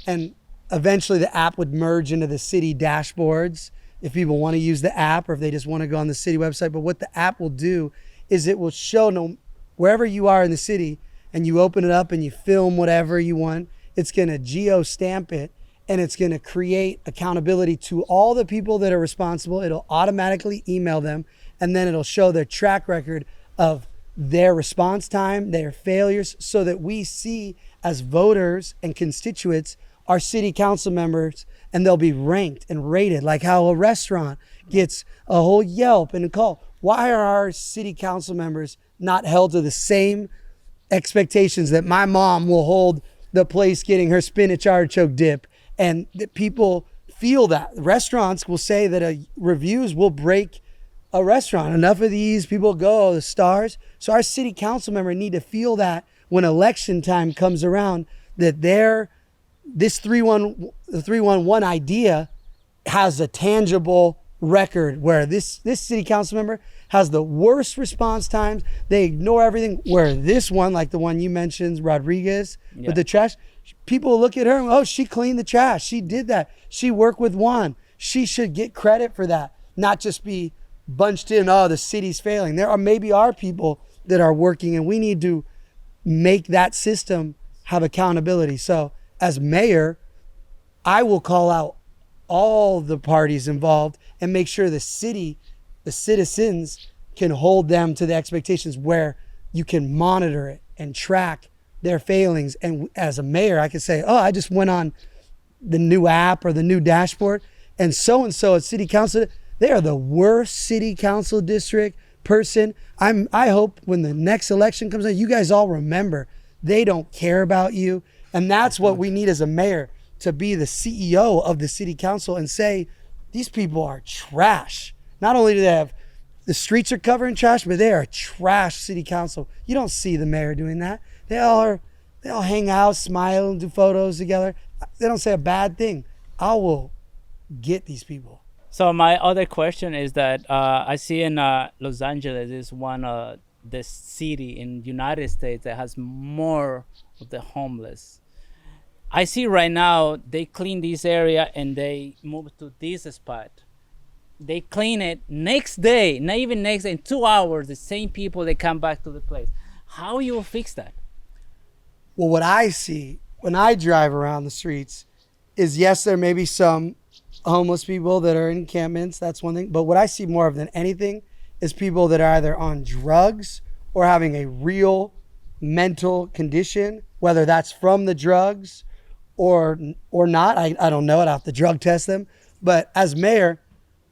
And eventually the app would merge into the city dashboards if people want to use the app or if they just want to go on the city website. But what the app will do is it will show wherever you are in the city and you open it up and you film whatever you want, it's going to geo-stamp it and it's going to create accountability to all the people that are responsible. It'll automatically email them, and then it'll show their track record of their response time, their failures, so that we see as voters and constituents our city council members, and they'll be ranked and rated, like how a restaurant gets a whole Yelp and a call. Why are our city council members not held to the same expectations that my mom will hold the place getting her spinach artichoke dip? And that people feel that. Restaurants will say that reviews will break a restaurant. Enough of these people go, the stars. So our city council member need to feel that when election time comes around, that this 311 idea has a tangible record, where this city council member has the worst response times. They ignore everything, where this one, like the one you mentioned, Rodriguez, with the trash, people look at her and, oh, she cleaned the trash. She did that. She worked with Juan. She should get credit for that, not just be bunched in, oh, the city's failing. There are people that are working, and we need to make that system have accountability. So as mayor, I will call out all the parties involved and make sure the city, the citizens, can hold them to the expectations where you can monitor it and track their failings. And as a mayor, I can say, oh, I just went on the new app or the new dashboard, and so at city council, they are the worst city council district person. I hope when the next election comes in, you guys all remember they don't care about you. And that's what we need as a mayor, to be the CEO of the city council and say, these people are trash. Not only do they have, the streets are covered in trash, but they are trash city council. You don't see the mayor doing that. They all hang out, smile, and do photos together. They don't say a bad thing. I will get these people? So my other question is that I see in Los Angeles is one the city in United States that has more of the homeless. I see right now they clean this area and they move to this spot. They clean it next day, not even next day, in 2 hours, the same people, they come back to the place. How you will fix that? Well, what I see when I drive around the streets is, yes, there may be some homeless people that are in encampments. That's one thing. But what I see more of than anything is people that are either on drugs or having a real mental condition, whether that's from the drugs or not. I don't know. I'd have to drug test them. But as mayor,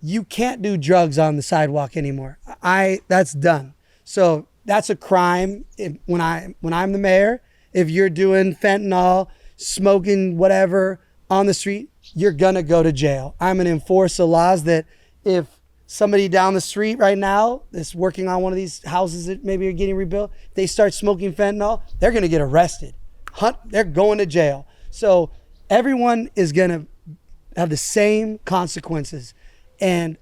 you can't do drugs on the sidewalk anymore. That's done. So that's a crime. When I'm the mayor, if you're doing fentanyl, smoking whatever on the street, you're gonna go to jail. I'm gonna enforce the laws that if somebody down the street right now that's working on one of these houses that maybe are getting rebuilt, they start smoking fentanyl, they're gonna get arrested. They're going to jail. So everyone is gonna have the same consequences. And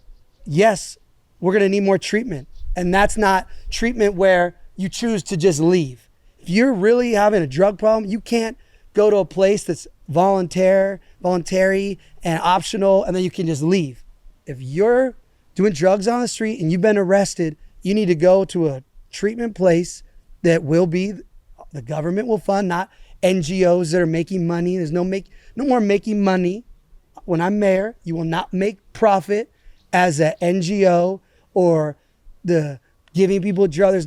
yes, we're gonna need more treatment. And that's not treatment where you choose to just leave. If you're really having a drug problem, you can't go to a place that's voluntary and optional, and then you can just leave. If you're doing drugs on the street and you've been arrested, you need to go to a treatment place that will be, the government will fund, not NGOs that are making money. There's no more making money. When I'm mayor, you will not make profit as an NGO or the giving people drugs.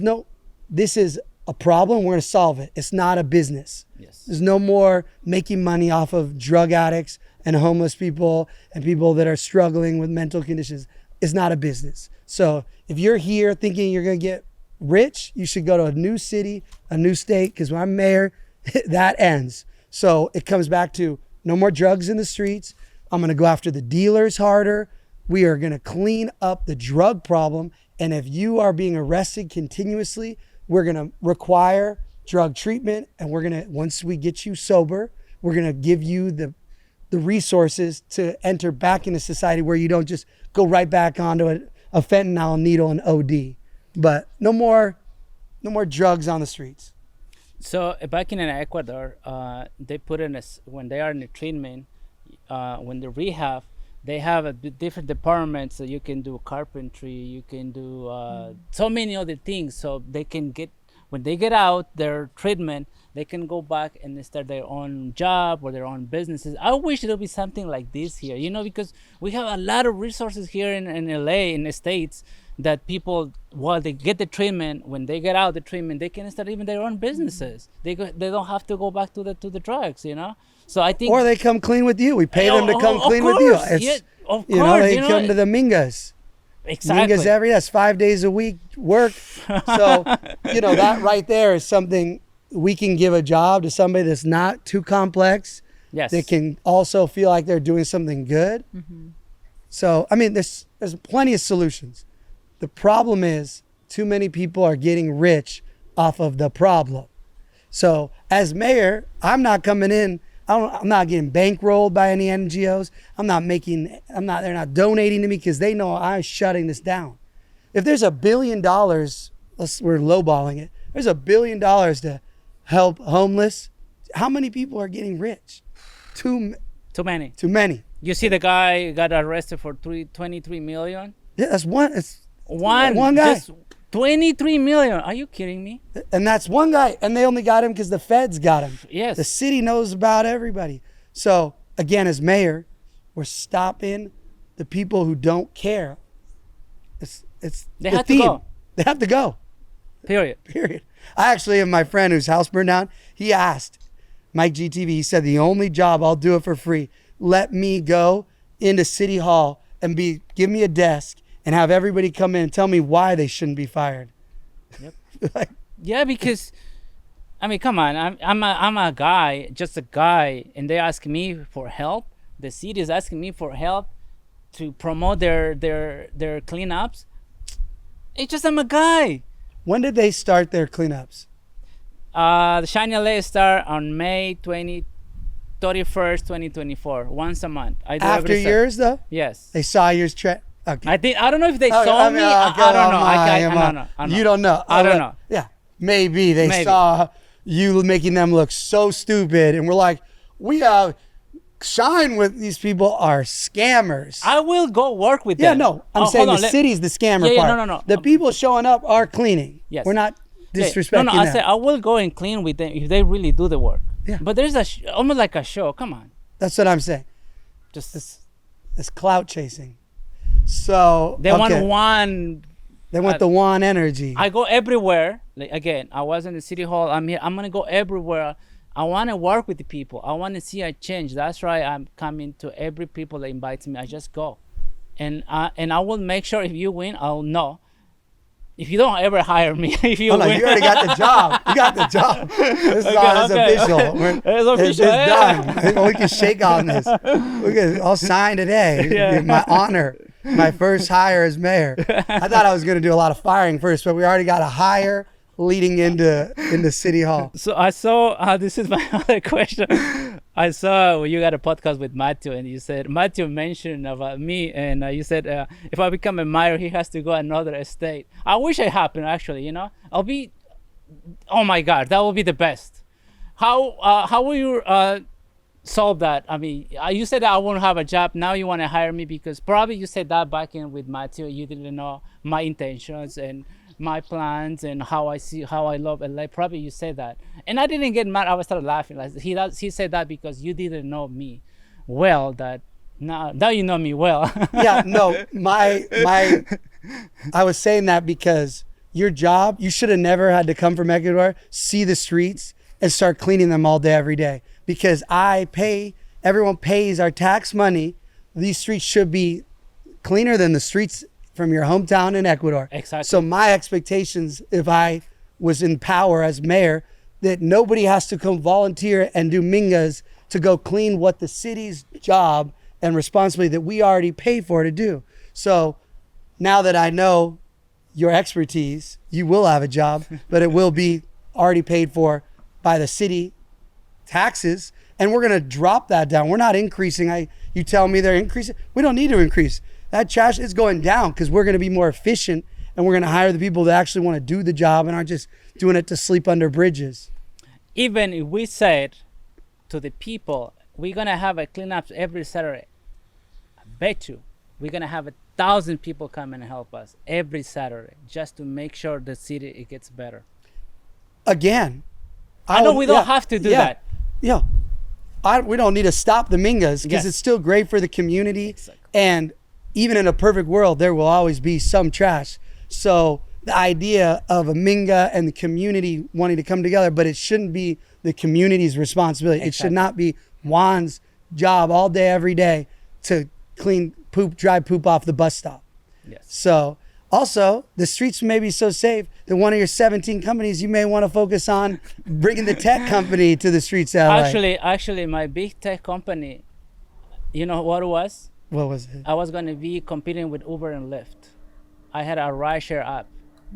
This is a problem. We're going to solve it. It's not a business. Yes. There's no more making money off of drug addicts and homeless people and people that are struggling with mental conditions. It's not a business. So if you're here thinking you're going to get rich, you should go to a new city, a new state, because when I'm mayor, that ends. So it comes back to no more drugs in the streets. I'm going to go after the dealers harder. We are going to clean up the drug problem. And if you are being arrested continuously, we're going to require drug treatment. And we're going to, once we get you sober, we're going to give you the resources to enter back into society where you don't just go right back onto a fentanyl needle and OD. But no more drugs on the streets. So back in Ecuador, they put in when they are in the treatment, when the rehab, they have different departments. So you can do carpentry, you can do so many other things. So they can get, when they get out their treatment, they can go back and start their own job or their own businesses. I wish there'll be something like this here, because we have a lot of resources here in LA, in the States, that people, while they get the treatment, when they get out the treatment, they can start even their own businesses. They don't have to go back to the drugs, So I think, or they come clean with you. We pay them to come clean with you. Of course, they come to the Mingas. Exactly. Mingas that's 5 days a week work. So that right there is something we can give a job to somebody that's not too complex. Yes. They can also feel like they're doing something good. Mm-hmm. So there's plenty of solutions. The problem is too many people are getting rich off of the problem. So as mayor, I'm not coming in. I'm not getting bankrolled by any NGOs. They're not donating to me because they know I'm shutting this down. If there's $1 billion, we're lowballing it. There's $1 billion to help homeless. How many people are getting rich? Too many. Too many. You see the guy got arrested for 23 million? Yeah, that's one. It's one guy. Just 23 million. Are you kidding me? And that's one guy. And they only got him because the feds got him. Yes. The city knows about everybody. So again, as mayor, we're stopping the people who don't care. They have to go. They have to go. Period. I actually have my friend whose house burned down. He asked Mike GTV, he said, the only job, I'll do it for free. Let me go into City Hall and give me a desk and have everybody come in and tell me why they shouldn't be fired. Yep. Yeah, because come on, I'm a guy, just a guy, and they ask me for help. The city is asking me for help to promote their cleanups. It's just I'm a guy. When did they start their cleanups? The Shiny LA start on May 31st, 2024, once a month. I do After every yours, though? Yes. They saw yours. Okay. I don't know if they saw me. I don't know. I don't know. You don't know. I don't know. Yeah. Maybe they saw you making them look so stupid and we're like, we shine with these people are scammers. I will go work with them. Yeah, no. I'm saying the city's the scammer part. No. The people showing up are cleaning. Yes. We're not disrespecting them. I said I will go and clean with them if they really do the work. Yeah. But there's almost like a show. Come on. That's what I'm saying. Just It's clout chasing. So they want one. They want the one energy. I go everywhere. Like again, I was in the city hall. I'm here. I'm gonna go everywhere. I want to work with the people. I want to see a change. That's why I'm coming to every people that invites me. I just go, and I will make sure if you win, I'll know. If you don't ever hire me, if you win, you already got the job. You got the job. This is official. It's official. It's done. We can shake on this. We can all sign today. Yeah. My honor. My first hire as mayor. I thought I was going to do a lot of firing first, but we already got a hire leading into City Hall. So I saw, this is my other question. I saw you got a podcast with Matthew, and you said, Matthew mentioned about me, and you said, if I become a mayor, he has to go another estate. I wish it happened, actually, I'll be, oh my God, that will be the best. How will you solve that? I mean, you said that I won't have a job. Now you want to hire me because probably you said that back in with Matthew. You didn't know my intentions and my plans and how I love LA. Probably you said that, and I didn't get mad. I started laughing. Like he said that because you didn't know me well. That now you know me well. Yeah, no, my I was saying that because your job, you should have never had to come from Ecuador, see the streets, and start cleaning them all day every day. Because everyone pays our tax money. These streets should be cleaner than the streets from your hometown in Ecuador. Exactly. So my expectations, if I was in power as mayor, that nobody has to come volunteer and do Mingas to go clean what the city's job and responsibility that we already pay for to do. So now that I know your expertise, you will have a job, but it will be already paid for by the city taxes, and we're going to drop that down. We're not increasing. You tell me they're increasing. We don't need to increase. That trash is going down because we're going to be more efficient, and we're going to hire the people that actually want to do the job and aren't just doing it to sleep under bridges. Even if we said to the people, we're going to have a cleanup every Saturday, I bet you we're going to have 1,000 people come and help us every Saturday just to make sure the city it gets better. Again, I know we don't have to do that. Yeah. We don't need to stop the Mingas because Yes. it's still great for the community. Exactly. And even in a perfect world, there will always be some trash. So the idea of a Minga and the community wanting to come together, but it shouldn't be the community's responsibility. Exactly. It should not be Juan's job all day, every day to clean dry poop off the bus stop. Yes. So also, the streets may be so safe that one of your 17 companies, you may want to focus on bringing the tech company to the streets of LA. Actually, my big tech company, you know what it was? What was it? I was going to be competing with Uber and Lyft. I had a rideshare app,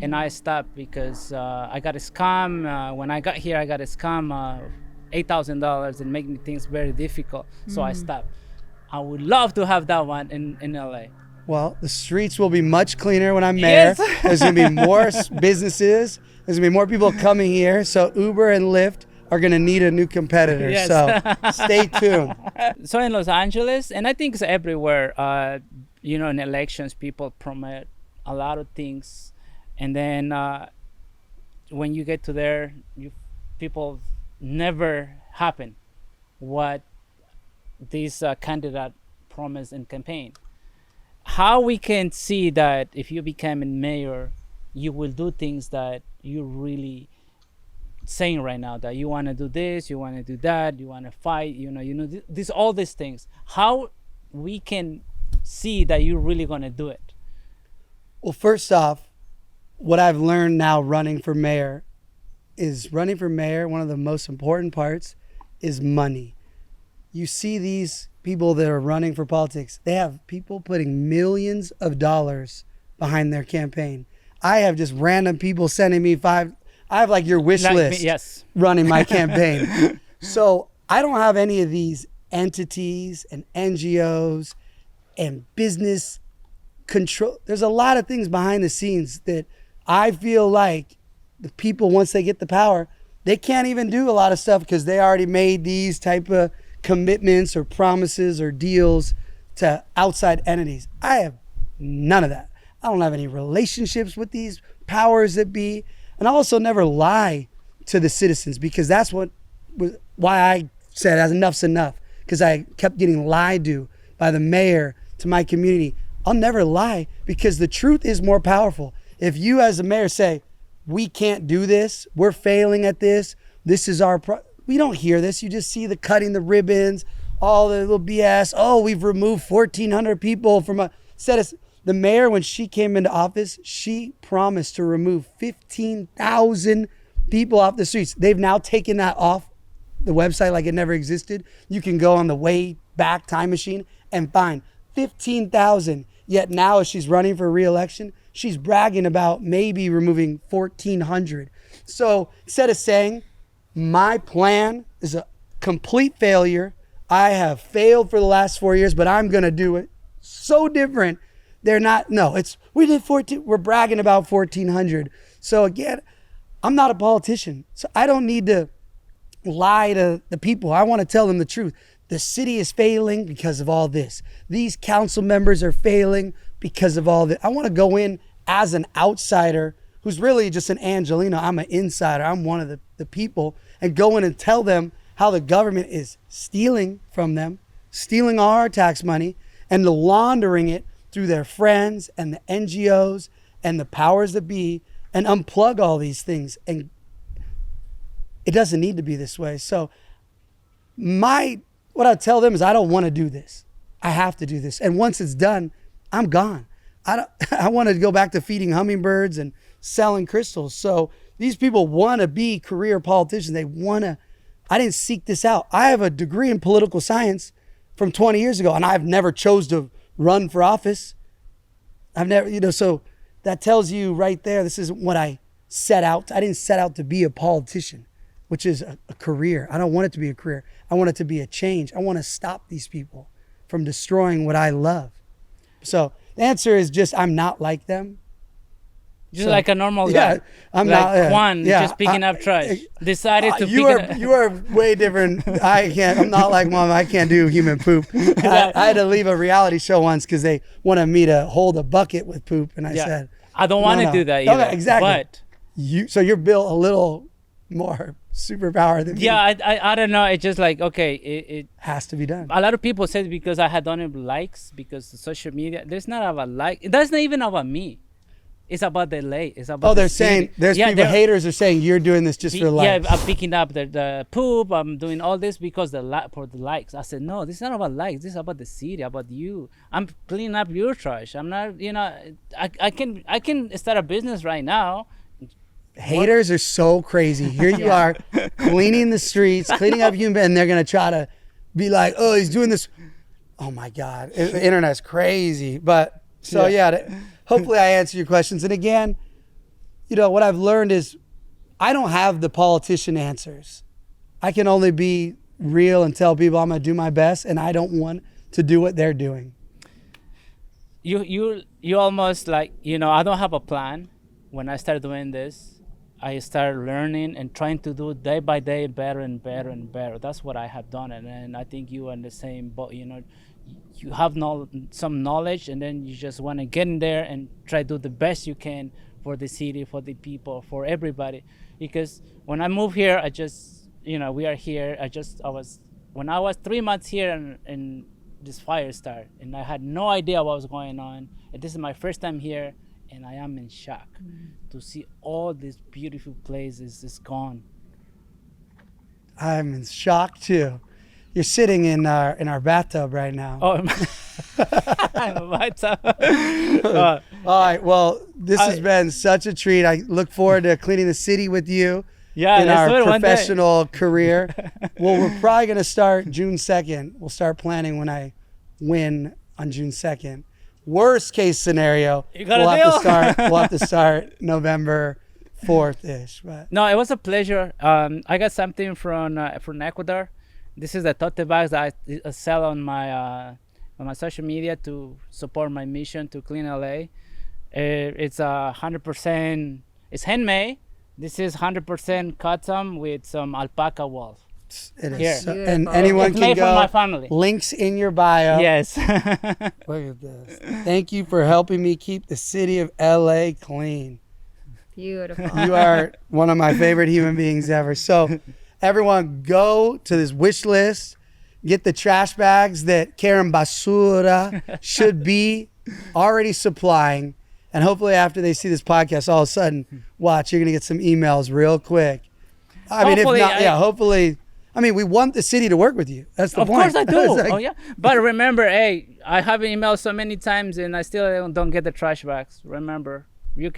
and I stopped because I got a scam. When I got here, I got a scam of $8,000 and making things very difficult. So I stopped. I would love to have that one in LA. Well, the streets will be much cleaner when I'm mayor. Yes. There's going to be more businesses. There's going to be more people coming here. So Uber and Lyft are going to need a new competitor. Yes. So stay tuned. So in Los Angeles, and I think it's everywhere, in elections, people promote a lot of things. And then when you get to there, people never happen what these candidate promise and campaign. How we can see that if you become a mayor, you will do things that you're really saying right now, that you want to do this, you want to do that, you want to fight, all these things. How we can see that you're really going to do it? Well, first off, what I've learned now running for mayor, one of the most important parts is money. You see these people that are running for politics, they have people putting millions of dollars behind their campaign. I have just random people sending me I have like your wish list Yes. running my campaign. So I don't have any of these entities and NGOs and business control. There's a lot of things behind the scenes that I feel like the people, once they get the power, they can't even do a lot of stuff because they already made these type of commitments or promises or deals to outside entities. I have none of that. I don't have any relationships with these powers that be. And I also never lie to the citizens, because that's why I said enough's enough, because I kept getting lied to by the mayor to my community. I'll never lie, because the truth is more powerful. If you as a mayor say, we can't do this, we're failing at this, this is our we don't hear this. You just see the cutting the ribbons, all the little BS. Oh, we've removed 1,400 people from a set of, the mayor, when she came into office, she promised to remove 15,000 people off the streets. They've now taken that off the website like it never existed. You can go on the way back time machine and find 15,000. Yet now, as she's running for re-election, she's bragging about maybe removing 1,400. So instead of saying, my plan is a complete failure, I have failed for the last 4 years, but I'm going to do it so different. They're not, no, it's, we did 14, we're bragging about 1,400. So again, I'm not a politician, so I don't need to lie to the people. I want to tell them the truth. The city is failing because of all this. These council members are failing because of all this. I want to go in as an outsider who's really just an Angelino. I'm an insider. I'm one of the people, and go in and tell them how the government is stealing from them, stealing our tax money and laundering it through their friends and the NGOs and the powers that be, and unplug all these things. And it doesn't need to be this way. So what I tell them is, I don't want to do this. I have to do this. And once it's done, I'm gone. I want to go back to feeding hummingbirds and selling crystals. So these people want to be career politicians. I didn't seek this out. I have a degree in political science from 20 years ago, and I've never chose to run for office. I've never, so that tells you right there, this isn't what I set out. I didn't set out to be a politician, which is a career. I don't want it to be a career. I want it to be a change. I want to stop these people from destroying what I love. So the answer is just, I'm not like them. Just like a normal guy. Yeah, I'm like not. Juan, just picking up trash. Decided to you are way different. I'm not like Mom. I can't do human poop. I had to leave a reality show once because they wanted me to hold a bucket with poop, and I said, I don't want to do that either. Okay, exactly. But so you're built a little more superpower than me. I don't know. It's just like, okay, it has to be done. A lot of people say because I had done it likes, because social media. There's not about like. That's not even about me. It's about the lake. It's about. They're saying there's people, haters are saying you're doing this just for likes. Yeah, I'm picking up the poop. I'm doing all this because for the likes. I said no. This is not about likes. This is about the city, about you. I'm cleaning up your trash. I'm not. I can start a business right now. Haters are so crazy. Here you are cleaning the streets, cleaning up human, and they're gonna try to be like, oh, he's doing this. Oh my God, the internet's crazy. But hopefully I answer your questions. And again, what I've learned is I don't have the politician answers. I can only be real and tell people I'm gonna do my best, and I don't want to do what they're doing. You almost like, I don't have a plan. When I started doing this, I started learning and trying to do day by day better and better and better. That's what I have done. And I think you are in the same boat. You have some knowledge, and then you just want to get in there and try to do the best you can for the city, for the people, for everybody. Because when I moved here, I just, we are here. When I was 3 months here and this fire started, and I had no idea what was going on. And this is my first time here. And I am in shock to see all these beautiful places is gone. I'm in shock too. You're sitting in our bathtub right now. Oh, I'm a bathtub. All right. Well, this has been such a treat. I look forward to cleaning the city with you in our professional career. Well, we're probably going to start June 2nd. We'll start planning when I win on June 2nd. Worst case scenario, we'll have to start November 4th-ish. But no, it was a pleasure. I got something from Ecuador, This is the tote bags that I sell on my social media to support my mission to clean LA. It's 100%. It's handmade. This is 100% cotton with some alpaca wool. It is. Here. So, and anyone It's can made go. for my family. Links in your bio. Yes. Look at this. Thank you for helping me keep the city of LA clean. Beautiful. You are one of my favorite human beings ever. So everyone go to this wish list, get the trash bags that Karen Basura should be already supplying. And hopefully after they see this podcast, all of a sudden, watch, you're going to get some emails real quick. I mean, Hopefully, if not, hopefully. I mean, we want the city to work with you. That's the Of point. course I do. Like, Oh yeah. But remember, hey, I have emailed so many times and I still don't get the trash bags. Remember, you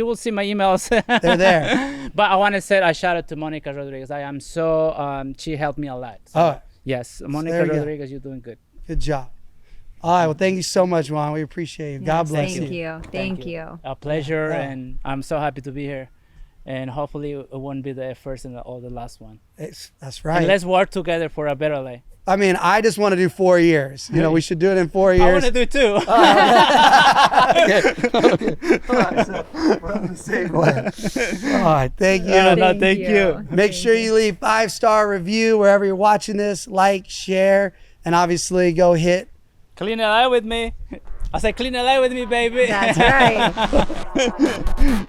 will see my emails. They're there. But I want to say a shout out to Monica Rodriguez. I am so she helped me a lot. So, Oh, yes, there Monica you go. Rodriguez, you're doing good. good job. All right. Well, thank you so much, Juan. We appreciate you. God bless Thank you. you. Thank you. A pleasure, Yeah. and I'm so happy to be here. And hopefully it won't be the first or the last one. That's right. And let's work together for a better life. I mean, I just want to do 4 years. You know, we should do it in 4 I years. want to do too. Okay. All right, so we're on the same way. All right, thank you. No, thank you. Make sure you leave 5-star review wherever you're watching this. Like, share, and obviously go hit. Clean LA with me. I said, clean LA with me, baby. That's right.